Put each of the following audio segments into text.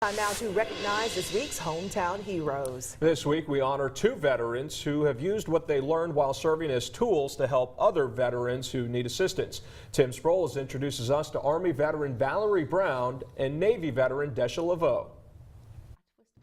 Time now to recognize this week's hometown heroes. This week we honor two veterans who have used what they learned while serving as tools to help other veterans who need assistance. Tim Sproles introduces us to Army veteran Valerie Brown and Navy veteran Desha Laveau.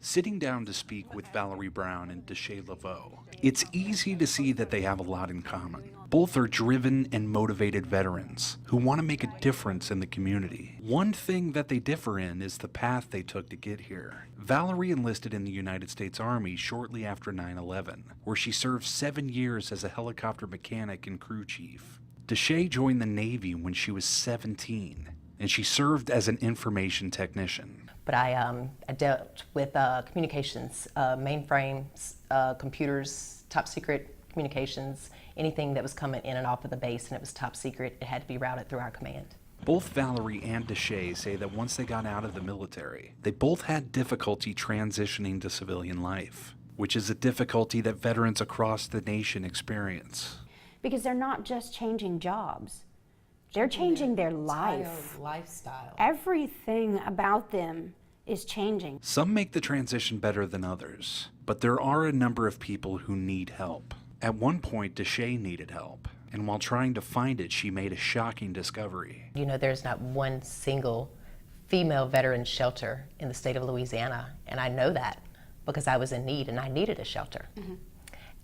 Sitting down to speak with Valerie Brown and Desha Laveau, it's easy to see that they have a lot in common. Both are driven and motivated veterans who want to make a difference in the community. One thing that they differ in is the path they took to get here. Valerie enlisted in the United States Army shortly after 9/11, where she served 7 years as a helicopter mechanic and crew chief. Desha joined the Navy when she was 17, and she served as an information technician. But I dealt with communications, mainframes, computers, top secret communications, anything that was coming in and off of the base and it was top secret, it had to be routed through our command. Both Valerie and Desha say that once they got out of the military, they both had difficulty transitioning to civilian life, which is a difficulty that veterans across the nation experience. Because they're not just changing jobs. They're changing their life. Lifestyle. Everything about them is changing. Some make the transition better than others, but there are a number of people who need help. At one point, Desha needed help, and while trying to find it, she made a shocking discovery. You know, there's not one single female veteran shelter in the state of Louisiana, and I know that because I was in need and I needed a shelter.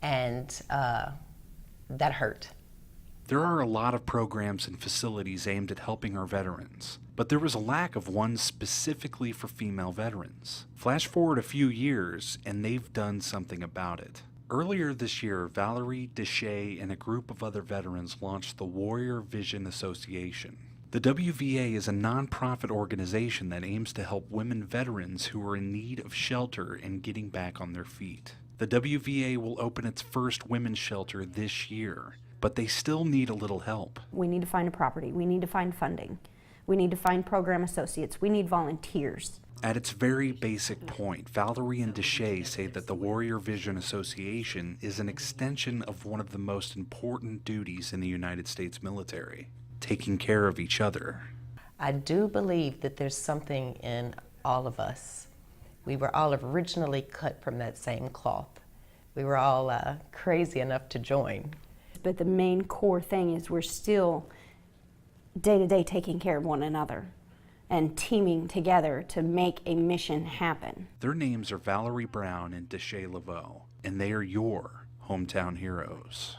And that hurt. There are a lot of programs and facilities aimed at helping our veterans, but there was a lack of one specifically for female veterans. Flash forward a few years, and they've done something about it. Earlier this year, Valerie, Desha, and a group of other veterans launched the Warrior Vision Association. The WVA is a nonprofit organization that aims to help women veterans who are in need of shelter and getting back on their feet. The WVA will open its first women's shelter this year, but they still need a little help. We need to find a property. We need to find funding. We need to find program associates. We need volunteers. At its very basic point, Valerie and Desha say that the Warrior Vision Association is an extension of one of the most important duties in the United States military, taking care of each other. I do believe that there's something in all of us. We were all originally cut from that same cloth. We were all crazy enough to join. But the main core thing is we're still day to day taking care of one another and teaming together to make a mission happen. Their names are Valerie Brown and Desha Laveau, and they are your hometown heroes.